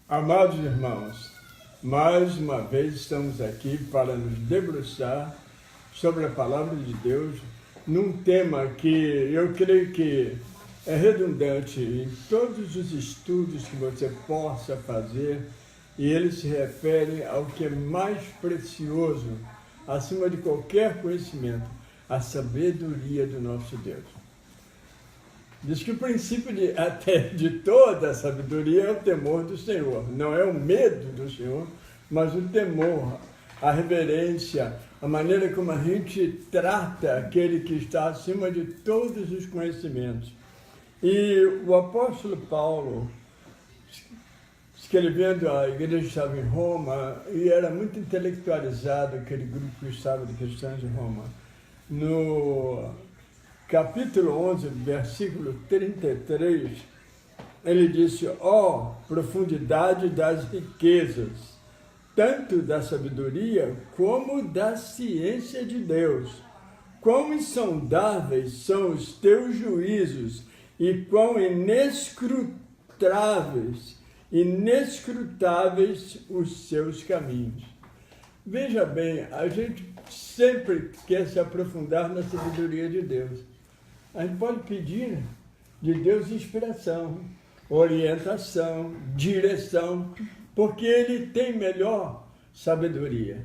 Amados irmãos, mais uma vez estamos aqui para nos debruçar sobre a Palavra de Deus, num tema que eu creio que é redundante em todos os estudos que você possa fazer, e ele se refere ao que é mais precioso, acima de qualquer conhecimento, a sabedoria do nosso Deus. Diz que o princípio de toda a sabedoria é o temor do Senhor. Não é o medo do Senhor, mas o temor, a reverência, a maneira como a gente trata aquele que está acima de todos os conhecimentos. E o apóstolo Paulo, escrevendo, a igreja estava em Roma, e era muito intelectualizado aquele grupo que estava de cristãos em Roma. No capítulo 11, versículo 33, ele disse: ó, profundidade das riquezas, tanto da sabedoria como da ciência de Deus. Quão insondáveis são os teus juízos e quão inescrutáveis os seus caminhos. Veja bem, a gente sempre quer se aprofundar na sabedoria de Deus. A gente pode pedir de Deus inspiração, orientação, direção, porque Ele tem melhor sabedoria.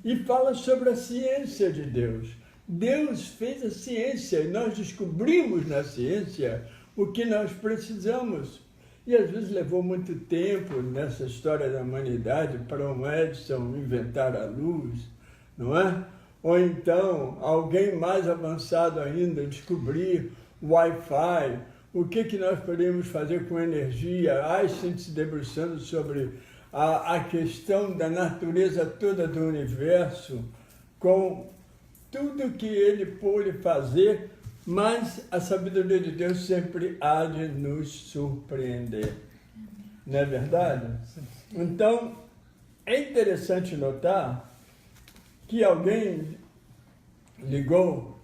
E fala sobre a ciência de Deus. Deus fez a ciência e nós descobrimos na ciência o que nós precisamos. E às vezes levou muito tempo nessa história da humanidade para um Edison inventar a luz, não é? Ou então alguém mais avançado ainda descobrir o Wi-Fi, o que nós podemos fazer com energia. Einstein se debruçando sobre a questão da natureza toda do universo, com tudo que ele pôde fazer, mas a sabedoria de Deus sempre há de nos surpreender. Não é verdade? Então, é interessante notar que alguém ligou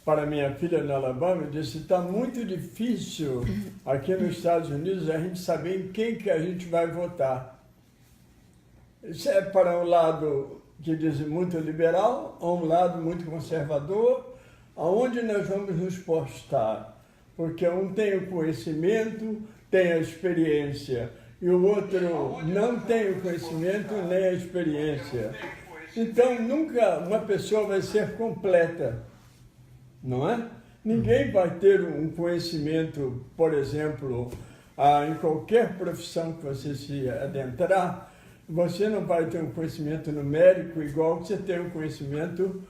para minha filha na Alabama e disse: está muito difícil aqui nos Estados Unidos a gente saber em quem que a gente vai votar. Isso é para um lado que diz muito liberal, a um lado muito conservador. Aonde nós vamos nos postar? Porque um tem o conhecimento, tem a experiência, e o outro não tem o conhecimento nem a experiência. Então, nunca uma pessoa vai ser completa, não é? Ninguém vai ter um conhecimento, por exemplo, em qualquer profissão que você se adentrar, você não vai ter um conhecimento numérico igual que você tem um conhecimento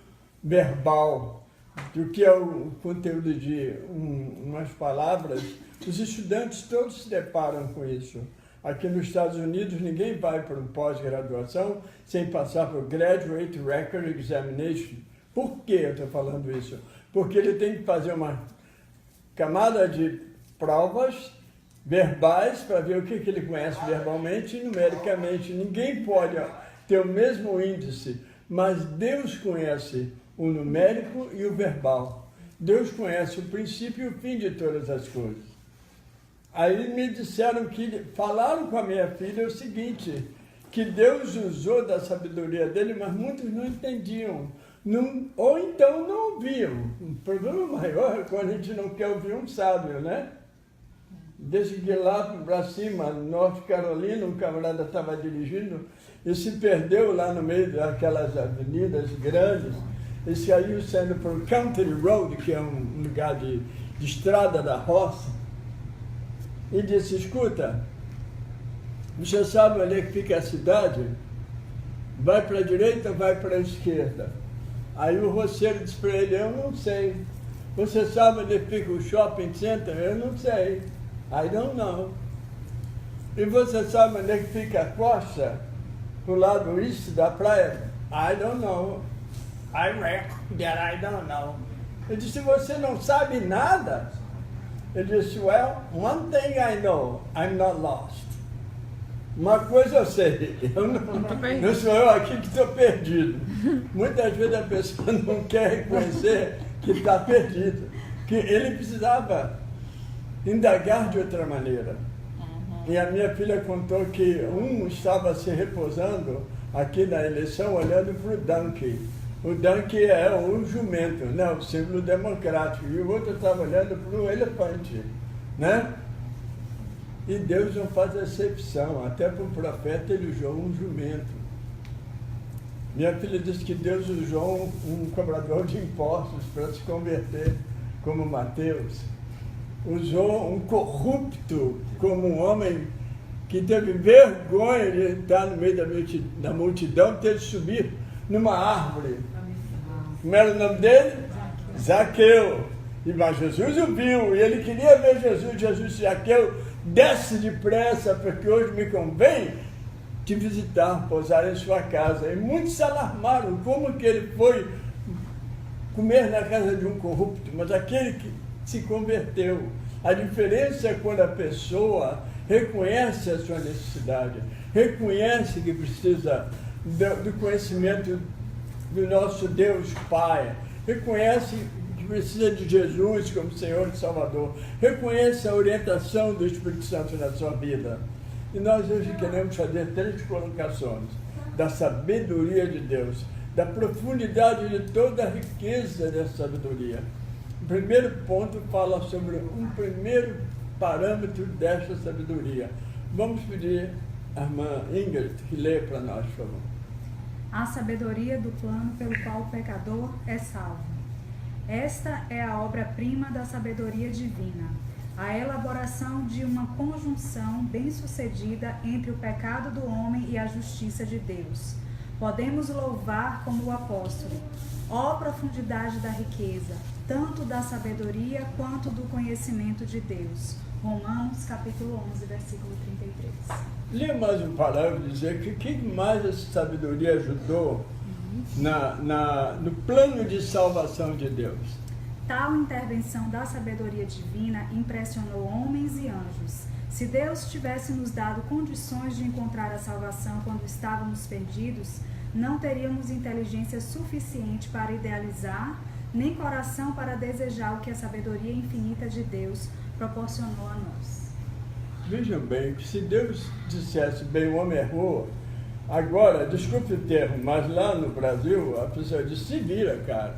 verbal, do que é o conteúdo de umas palavras. Os estudantes todos se deparam com isso. Aqui nos Estados Unidos, ninguém vai para um pós-graduação sem passar por Graduate Record Examination. Por que eu estou falando isso? Porque ele tem que fazer uma camada de provas verbais para ver o que ele conhece verbalmente e numericamente. Ninguém pode ter o mesmo índice, mas Deus conhece o numérico e o verbal. Deus conhece o princípio e o fim de todas as coisas. Aí me disseram falaram com a minha filha o seguinte, que Deus usou da sabedoria dele, mas muitos não entendiam, ou então não ouviam. O problema maior é quando a gente não quer ouvir um sábio, né? Desde que lá para cima, Norte Carolina, um camarada estava dirigindo e se perdeu lá no meio daquelas avenidas grandes. Ele saiu saindo para o Country Road, que é um lugar de estrada da roça, e disse: escuta, você sabe onde é que fica a cidade? Vai para a direita ou vai para a esquerda? Aí o roceiro disse para ele: eu não sei. Você sabe onde fica o shopping center? Eu não sei. I don't know. E você sabe onde é que fica a costa? Pro lado oeste da praia? I don't know. I reckon that I don't know. Ele disse: você não sabe nada? Ele disse: well, one thing I know, I'm not lost. Uma coisa eu sei, não sou eu aqui que estou perdido. Muitas vezes a pessoa não quer reconhecer que está perdido, que ele precisava indagar de outra maneira. E a minha filha contou que um estava se repousando aqui na eleição olhando para o donkey. O donkey é o jumento, né? O símbolo democrático. E o outro estava olhando para o elefante, né? E Deus não faz exceção. Até para o profeta ele usou um jumento. Minha filha disse que Deus usou um cobrador de impostos para se converter, como Mateus. Usou um corrupto como um homem que teve vergonha de estar no meio da multidão, teve que subir numa árvore. Como era o nome dele? Zaqueu. Mas Jesus o viu, e ele queria ver Jesus. Jesus disse: Zaqueu, desce depressa, porque hoje me convém te visitar, pousar em sua casa. E muitos se alarmaram, como que ele foi comer na casa de um corrupto, mas aquele que se converteu. A diferença é quando a pessoa reconhece a sua necessidade, reconhece que precisa do conhecimento do nosso Deus Pai, reconhece que precisa de Jesus como Senhor e Salvador, reconhece a orientação do Espírito Santo na sua vida. E nós hoje queremos fazer 3 colocações da sabedoria de Deus, da profundidade de toda a riqueza dessa sabedoria. O primeiro ponto fala sobre um primeiro parâmetro desta sabedoria. Vamos pedir à irmã Ingrid que leia para nós, por favor. A sabedoria do plano pelo qual o pecador é salvo. Esta é a obra-prima da sabedoria divina, a elaboração de uma conjunção bem-sucedida entre o pecado do homem e a justiça de Deus. Podemos louvar como o apóstolo: ó profundidade da riqueza, tanto da sabedoria quanto do conhecimento de Deus. Romanos capítulo 11, versículo 33. Lê mais um parágrafo dizer que quem mais essa sabedoria ajudou no plano de salvação de Deus. Tal intervenção da sabedoria divina impressionou homens e anjos. Se Deus tivesse nos dado condições de encontrar a salvação quando estávamos perdidos, não teríamos inteligência suficiente para idealizar, nem coração para desejar o que a sabedoria infinita de Deus proporcionou a nós. Vejam bem, que se Deus dissesse, bem, o homem errou, agora, desculpe o termo, mas lá no Brasil, a pessoa diz: se vira, cara.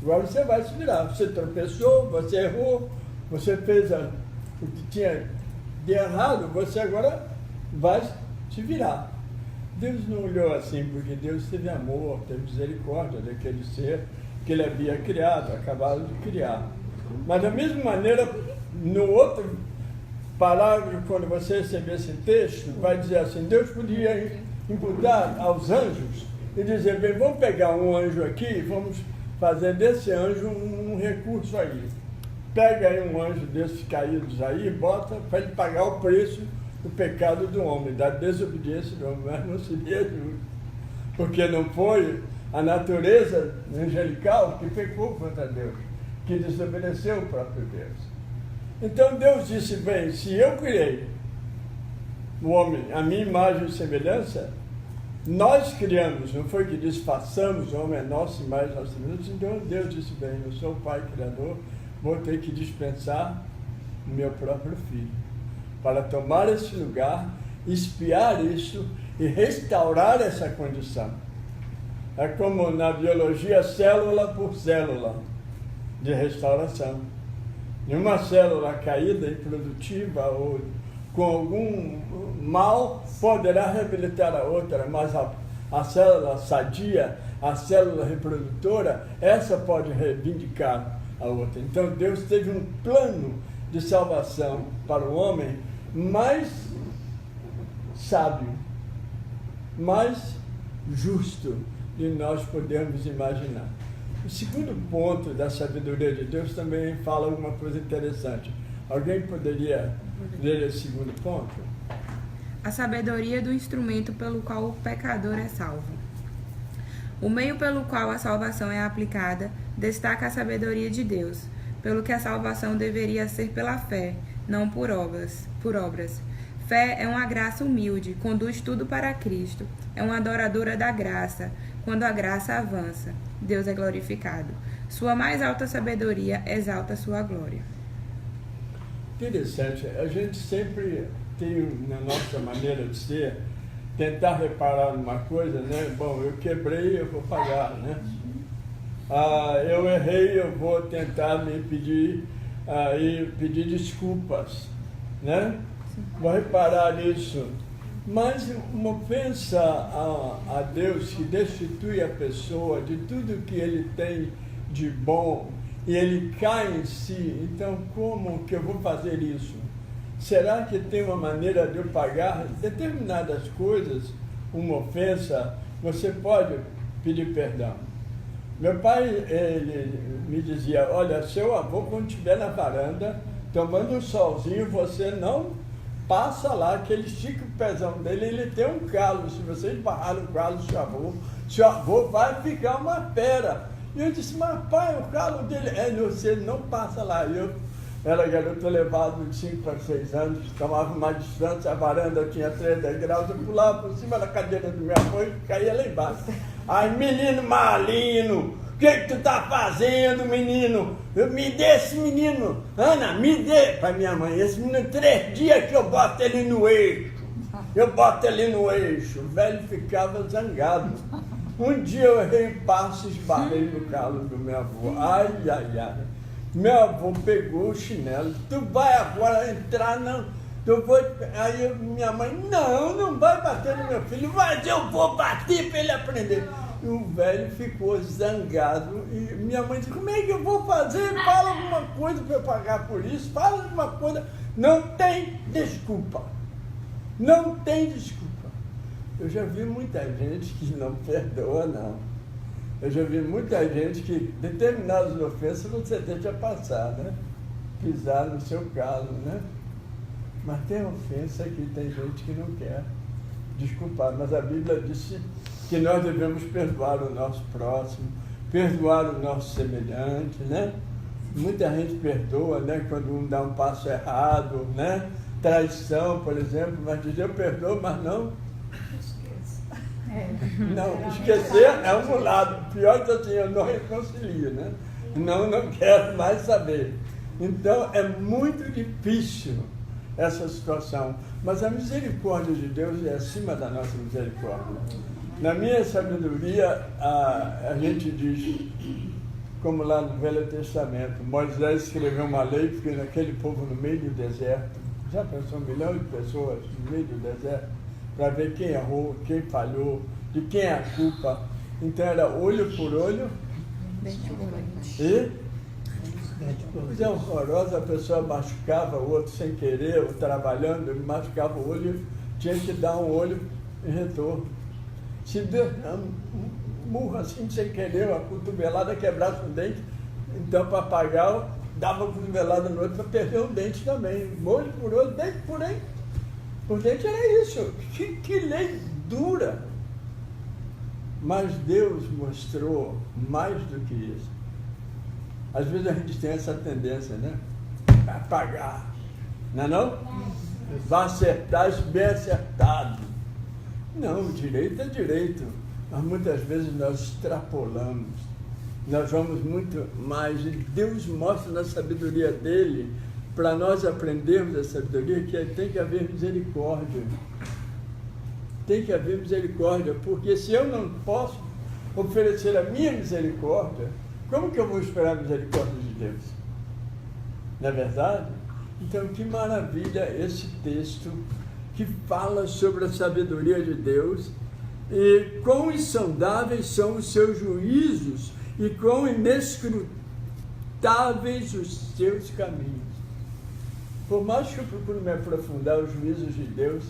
Agora você vai se virar. Você tropeçou, você errou, você fez o que tinha de errado, você agora vai se virar. Deus não olhou assim, porque Deus teve amor, teve misericórdia daquele ser que ele havia criado, acabado de criar. Mas da mesma maneira, no outro parágrafo, quando você receber esse texto, vai dizer assim: Deus podia imputar aos anjos e dizer, bem, vamos pegar um anjo aqui e vamos fazer desse anjo um recurso aí. Pega aí um anjo desses caídos aí e bota para ele pagar o preço do pecado do homem, da desobediência do homem, mas não seria justo. Porque não foi a natureza angelical que pecou contra Deus, que desobedeceu o próprio Deus. Então Deus disse, bem, se eu criei o homem, a minha imagem e semelhança, nós criamos, não foi que disse, façamos o homem a nossa imagem e nossa semelhança. Então Deus disse, bem, eu sou o Pai Criador, vou ter que dispensar o meu próprio filho, para tomar esse lugar, espiar isso e restaurar essa condição. É como na biologia, célula por célula de restauração. Nenhuma célula caída, improdutiva ou com algum mal poderá reabilitar a outra, mas a célula sadia, a célula reprodutora, essa pode reivindicar a outra. Então Deus teve um plano de salvação para o homem mais sábio, mais justo de nós podemos imaginar. O segundo ponto da sabedoria de Deus também fala alguma coisa interessante. Alguém poderia ler esse segundo ponto? A sabedoria do instrumento pelo qual o pecador é salvo. O meio pelo qual a salvação é aplicada destaca a sabedoria de Deus, pelo que a salvação deveria ser pela fé, não por obras. Fé é uma graça humilde, conduz tudo para Cristo. É uma adoradora da graça. Quando a graça avança, Deus é glorificado. Sua mais alta sabedoria exalta sua glória. Interessante. A gente sempre tem na nossa maneira de ser, tentar reparar numa coisa, né? Bom, eu quebrei, eu vou pagar, né? Eu errei, eu vou tentar me pedir e pedir desculpas, né? Vou reparar nisso. Mas uma ofensa a Deus que destitui a pessoa de tudo que ele tem de bom e ele cai em si, então como que eu vou fazer isso? Será que tem uma maneira de eu pagar determinadas coisas, uma ofensa? Você pode pedir perdão. Meu pai, ele me dizia, olha, seu avô quando estiver na varanda, tomando um solzinho, você não passa lá, que ele estica o pezão dele, ele tem um calo, se você esbarrar no calo do seu avô vai ficar uma fera. E eu disse, mas pai, o calo dele, você não passa lá. Eu era garoto levado de 5 para 6 anos, tomava uma distância, a varanda tinha 3 graus, eu pulava por cima da cadeira do meu avô e caía lá embaixo. Ai, menino malino, o que tu tá fazendo, menino? Me dê esse menino, Ana, me dê. Para minha mãe, esse menino, 3 dias que eu boto ele no eixo. Eu boto ele no eixo. O velho ficava zangado. Um dia eu errei um passo e esbarrei no calo do meu avô. Ai, ai, ai. Meu avô pegou o chinelo. Tu vai agora entrar, não? Aí minha mãe, não vai bater no meu filho. Mas eu vou bater para ele aprender. E o velho ficou zangado. E minha mãe disse, como é que eu vou fazer? Fala alguma coisa para eu pagar por isso. Fala alguma coisa. Não tem desculpa. Não tem desculpa. Eu já vi muita gente que não perdoa, não. Eu já vi muita gente que determinadas ofensas você deixa passar, né? Pisar no seu calo, né? Mas tem ofensa que tem gente que não quer desculpar. Mas a Bíblia disse que nós devemos perdoar o nosso próximo, perdoar o nosso semelhante, né? Muita gente perdoa, né? Quando um dá um passo errado, né? Traição, por exemplo, mas diz eu perdoo, mas não. Não, esquecer é um lado. Pior que assim, eu não reconcilio, né? Não quero mais saber. Então é muito difícil essa situação. Mas a misericórdia de Deus é acima da nossa misericórdia. Na minha sabedoria, a gente diz, como lá no Velho Testamento, Moisés escreveu uma lei, porque naquele povo no meio do deserto, já pensou 1 milhão de pessoas no meio do deserto, para ver quem errou, quem falhou, de quem é a culpa. Então era olho por olho e coisa horrorosa, a pessoa machucava o outro sem querer, ou trabalhando, ele machucava o olho, tinha que dar um olho em retorno. Se deu um murro assim sem querer, uma cotovelada, quebrasse um dente, então para pagar, dava uma cotovelada no outro para perder um dente também. Olho por olho, dente por dente. Por dente era isso. Que lei dura. Mas Deus mostrou mais do que isso. Às vezes a gente tem essa tendência, né? A pagar. Não é não? Vai acertar, bem acertado. Não, o direito é direito. Mas muitas vezes nós extrapolamos. Nós vamos muito mais. E Deus mostra na sabedoria dele, para nós aprendermos a sabedoria, que tem que haver misericórdia. Tem que haver misericórdia, porque se eu não posso oferecer a minha misericórdia, como que eu vou esperar a misericórdia de Deus? Não é verdade? Então, que maravilha esse texto que fala sobre a sabedoria de Deus e quão insondáveis são os seus juízos e quão inescrutáveis os seus caminhos. Por mais que eu procure me aprofundar, os juízos de Deus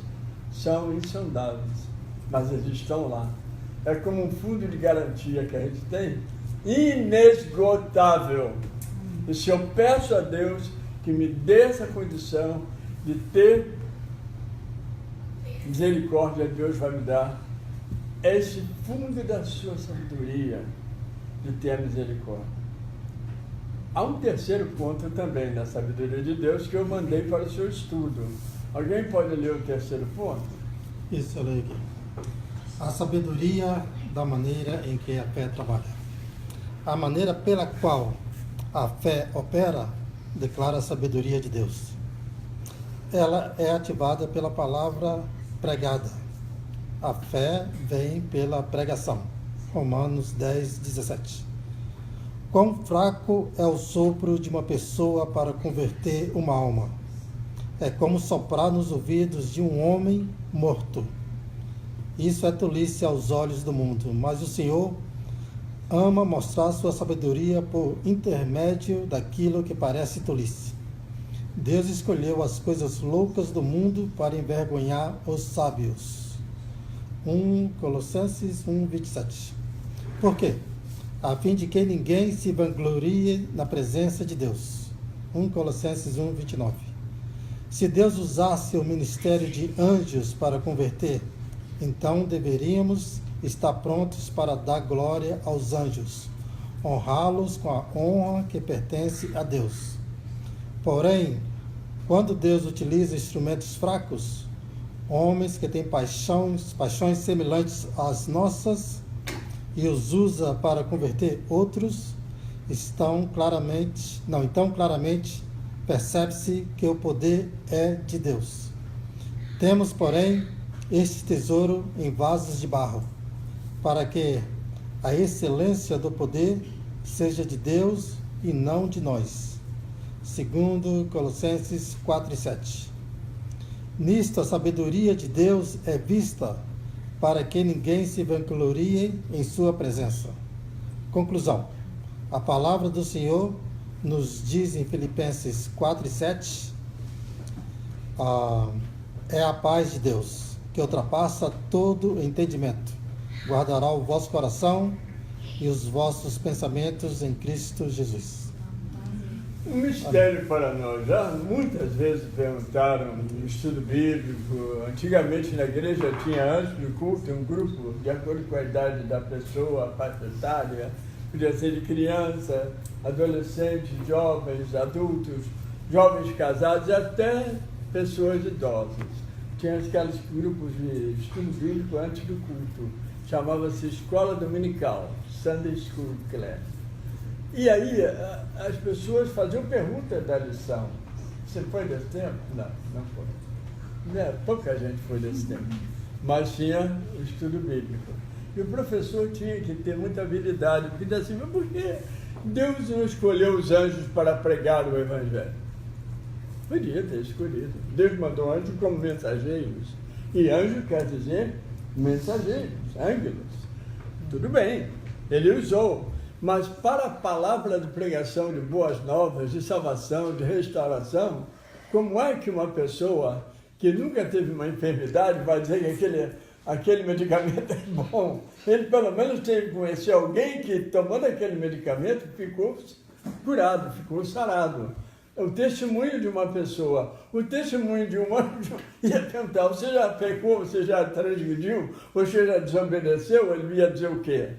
são insondáveis, mas eles estão lá. É como um fundo de garantia que a gente tem, inesgotável. E se eu peço a Deus que me dê essa condição de ter misericórdia, Deus vai me dar esse fundo da sua sabedoria de ter a misericórdia. Há um terceiro ponto também na sabedoria de Deus que eu mandei para o seu estudo. Alguém pode ler o terceiro ponto? Isso, eu leio aqui. A sabedoria da maneira em que a fé trabalha. A maneira pela qual a fé opera declara a sabedoria de Deus. ela é ativada pela palavra pregada. A fé vem pela pregação. Romanos 10, 17. Quão fraco é o sopro de uma pessoa para converter uma alma? É como soprar nos ouvidos de um homem morto. Isso é tolice aos olhos do mundo, mas o Senhor ama mostrar sua sabedoria por intermédio daquilo que parece tolice. Deus escolheu as coisas loucas do mundo para envergonhar os sábios. Colossenses 1, 27. Por quê? A fim de que ninguém se vanglorie na presença de Deus. Colossenses 1, 29. Se Deus usasse o ministério de anjos para converter, então deveríamos estar prontos para dar glória aos anjos, honrá-los com a honra que pertence a Deus. Porém, quando Deus utiliza instrumentos fracos, homens que têm paixões semelhantes às nossas, e os usa para converter outros, então claramente percebe-se que o poder é de Deus. Temos, porém, este tesouro em vasos de barro, para que a excelência do poder seja de Deus e não de nós. Segundo Colossenses 4:7. Nisto a sabedoria de Deus é vista, para que ninguém se vanglorie em sua presença. Conclusão. A palavra do Senhor nos diz em Filipenses 4:7, é a paz de Deus, que ultrapassa todo entendimento, guardará o vosso coração e os vossos pensamentos em Cristo Jesus. Um mistério para nós. Já muitas vezes perguntaram no estudo bíblico. Antigamente na igreja tinha, antes do culto, um grupo de acordo com a idade da pessoa, a faixa etária. Podia ser de criança, adolescentes, jovens, adultos, jovens casados e até pessoas idosas. Tinha aqueles grupos de estudo bíblico antes do culto. Chamava-se Escola Dominical, Sunday School Class. E aí as pessoas faziam perguntas da lição. Você foi desse tempo? Não, não foi. Pouca gente foi desse tempo. Mas tinha o estudo bíblico. E o professor tinha que ter muita habilidade, porque dizia assim, mas por que Deus não escolheu os anjos para pregar o Evangelho? Podia ter escolhido. Deus mandou anjos como mensageiros. E anjo quer dizer mensageiros, ângelos. Tudo bem, ele usou. Mas para a palavra de pregação de boas novas, de salvação, de restauração, como é que uma pessoa que nunca teve uma enfermidade vai dizer que aquele medicamento é bom? Ele pelo menos tem que conhecer alguém que tomando aquele medicamento ficou curado, ficou sarado. O testemunho de uma pessoa, o testemunho de um anjo ia perguntar, você já pecou, você já transgrediu, você já desobedeceu? Ele ia dizer o quê?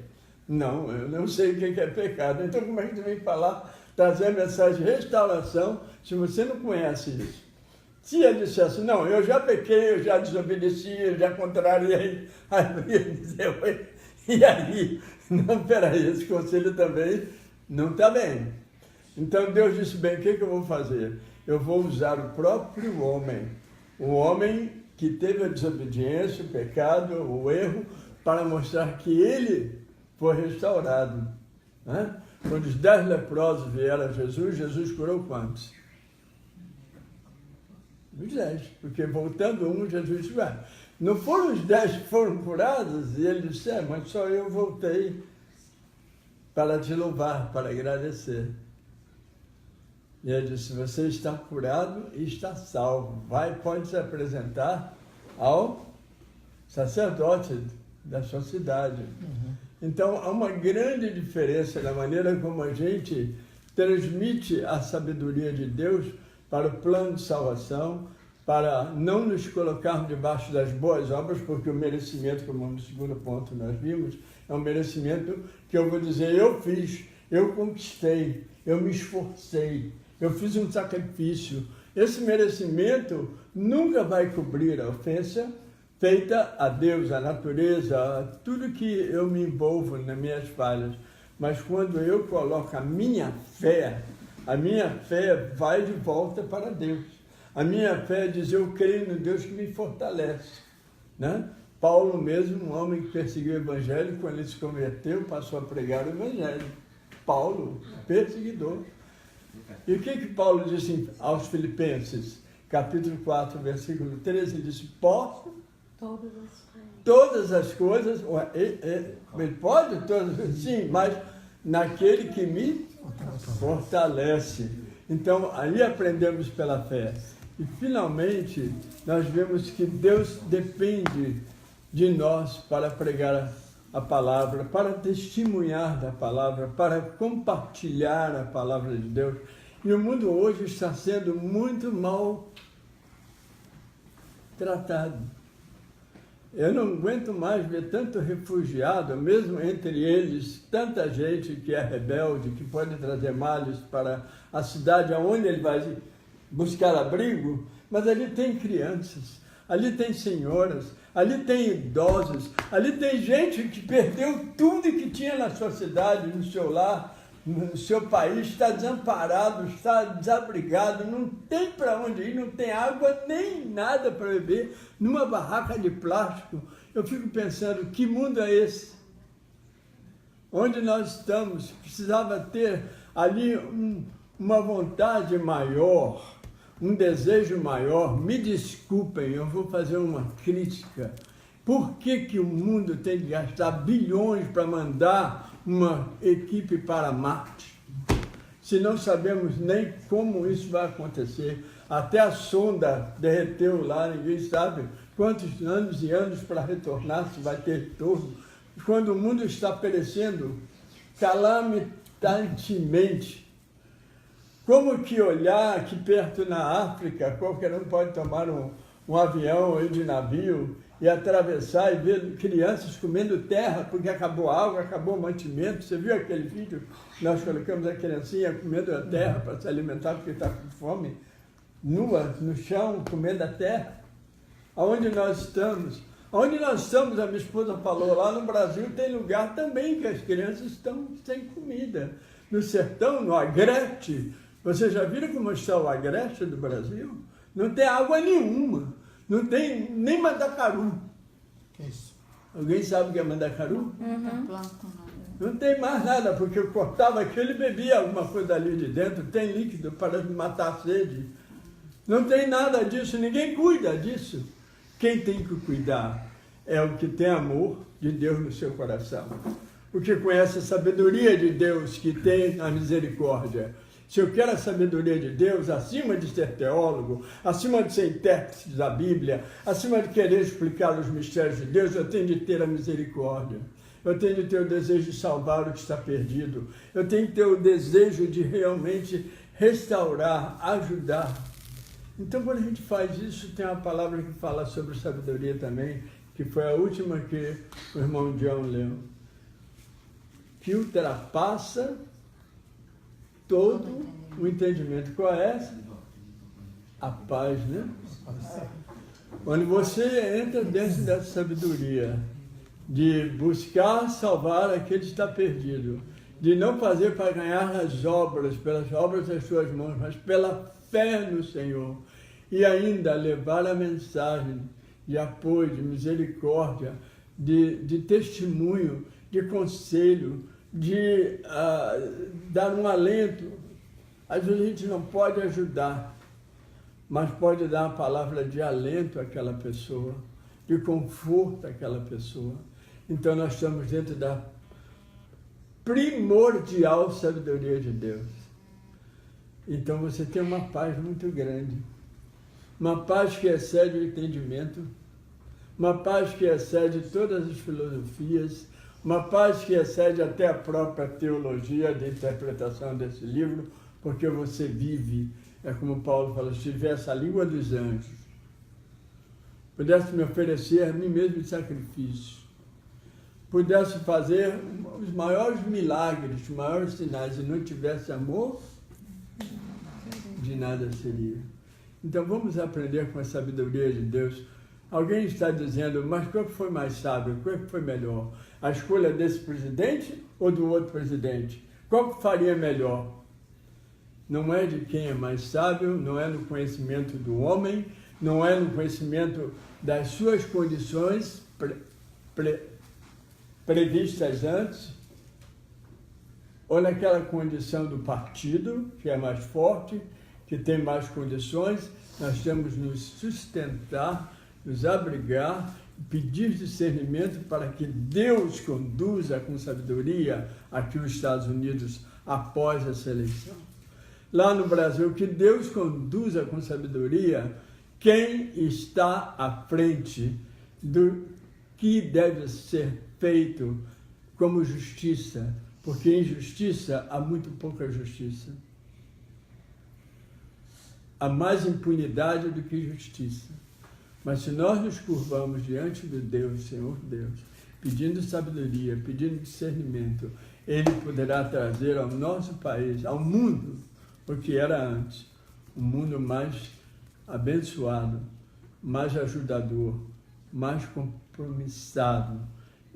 Não, eu não sei o que é pecado. Então como é que você vem falar, trazer a mensagem de restauração, se você não conhece isso? Se ele dissesse, não, eu já pequei, eu já desobedeci, eu já contrariei, aí eu ia dizer, e aí? Não, peraí, esse conselho também não está bem. Então Deus disse, bem, o que eu vou fazer? Eu vou usar o próprio homem, o homem que teve a desobediência, o pecado, o erro, para mostrar que ele foi restaurado. Né? Quando os 10 leprosos vieram a Jesus, Jesus curou quantos? Os 10, porque voltando um, Jesus disse, não foram os 10 que foram curados? E ele disse, mas só eu voltei para te louvar, para agradecer. E ele disse, você está curado e está salvo. Pode se apresentar ao sacerdote da sua cidade. Então, há uma grande diferença na maneira como a gente transmite a sabedoria de Deus para o plano de salvação, para não nos colocarmos debaixo das boas obras, porque o merecimento, como no segundo ponto nós vimos, é um merecimento que eu vou dizer, eu fiz, eu conquistei, eu me esforcei, eu fiz um sacrifício. Esse merecimento nunca vai cobrir a ofensa feita a Deus, a natureza, a tudo que eu me envolvo nas minhas falhas. Mas quando eu coloco a minha fé vai de volta para Deus. A minha fé é dizer, eu creio no Deus que me fortalece. Né? Paulo mesmo, um homem que perseguiu o Evangelho, quando ele se converteu, passou a pregar o Evangelho. Paulo, perseguidor. E o que Paulo disse aos Filipenses? Capítulo 4, versículo 13, ele disse, posso todas as coisas, ele pode todas, sim, mas naquele que me fortalece. Então, aí aprendemos pela fé. E, finalmente, nós vemos que Deus depende de nós para pregar a palavra, para testemunhar da palavra, para compartilhar a palavra de Deus. E o mundo hoje está sendo muito mal tratado. Eu não aguento mais ver tanto refugiado, mesmo entre eles, tanta gente que é rebelde, que pode trazer males para a cidade aonde ele vai buscar abrigo, mas ali tem crianças, ali tem senhoras, ali tem idosos, ali tem gente que perdeu tudo que tinha na sua cidade, no seu lar, no seu país, está desamparado, está desabrigado, não tem para onde ir, não tem água nem nada para beber, numa barraca de plástico. Eu fico pensando, que mundo é esse? Onde nós estamos? Precisava ter ali uma vontade maior, um desejo maior. Me desculpem, eu vou fazer uma crítica. Por que o mundo tem que gastar bilhões para mandar uma equipe para Marte, se não sabemos nem como isso vai acontecer? Até a sonda derreteu lá, ninguém sabe quantos anos e anos para retornar, se vai ter retorno. Quando o mundo está perecendo calamitantemente, como que olhar aqui perto na África, qualquer um pode tomar um avião ou ir de navio e atravessar e ver crianças comendo terra porque acabou a água, acabou o mantimento. Você viu aquele vídeo? Nós colocamos a criancinha comendo a terra para se alimentar porque está com fome, nua, no chão, comendo a terra. Aonde nós estamos? Onde nós estamos, a minha esposa falou, lá no Brasil tem lugar também que as crianças estão sem comida. No sertão, no Agreste, vocês já viram como está o Agreste do Brasil? Não tem água nenhuma. Não tem nem mandacaru. Que isso? Alguém sabe o que é mandacaru? Uhum. Não tem mais nada, porque eu cortava aquilo e bebia alguma coisa ali de dentro. Tem líquido para matar a sede. Não tem nada disso, ninguém cuida disso. Quem tem que cuidar é o que tem amor de Deus no seu coração. O que conhece a sabedoria de Deus, que tem a misericórdia. Se eu quero a sabedoria de Deus, acima de ser teólogo, acima de ser intérprete da Bíblia, acima de querer explicar os mistérios de Deus, eu tenho de ter a misericórdia. Eu tenho de ter o desejo de salvar o que está perdido. Eu tenho de ter o desejo de realmente restaurar, ajudar. Então, quando a gente faz isso, tem uma palavra que fala sobre sabedoria também, que foi a última que o irmão John leu, que ultrapassa todo o entendimento. Qual é essa? A paz, né? Quando você entra dentro dessa sabedoria, de buscar salvar aquele que está perdido, de não fazer para ganhar as obras, pelas obras das suas mãos, mas pela fé no Senhor, e ainda levar a mensagem de apoio, de misericórdia, de testemunho, de conselho, de dar um alento. Às vezes a gente não pode ajudar, mas pode dar uma palavra de alento àquela pessoa, de conforto àquela pessoa. Então nós estamos dentro da primordial sabedoria de Deus. Então você tem uma paz muito grande, uma paz que excede o entendimento, uma paz que excede todas as filosofias, uma paz que excede até a própria teologia de interpretação desse livro, porque você vive, é como Paulo fala, se tivesse a língua dos anjos, pudesse me oferecer a mim mesmo de sacrifício, pudesse fazer os maiores milagres, os maiores sinais, e não tivesse amor, de nada seria. Então vamos aprender com a sabedoria de Deus. Alguém está dizendo, mas qual que foi mais sábio, qual que foi melhor? A escolha desse presidente ou do outro presidente? Qual que faria melhor? não é de quem é mais sábio, não é no conhecimento do homem, não é no conhecimento das suas condições previstas antes, ou naquela condição do partido, que é mais forte, que tem mais condições. Nós temos que nos sustentar, nos abrigar, pedir discernimento para que Deus conduza com sabedoria aqui os Estados Unidos após essa eleição. Lá no Brasil, que Deus conduza com sabedoria quem está à frente do que deve ser feito como justiça, porque em justiça há muito pouca justiça. Há mais impunidade do que justiça. Mas se nós nos curvamos diante de Deus, Senhor Deus, pedindo sabedoria, pedindo discernimento, Ele poderá trazer ao nosso país, ao mundo, o que era antes, um mundo mais abençoado, mais ajudador, mais compromissado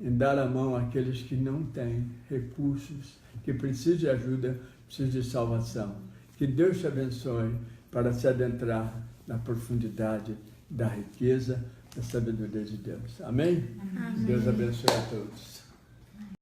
em dar a mão àqueles que não têm recursos, que precisam de ajuda, precisam de salvação. Que Deus te abençoe para se adentrar na profundidade da riqueza, da sabedoria de Deus. Amém? Amém. Deus abençoe a todos.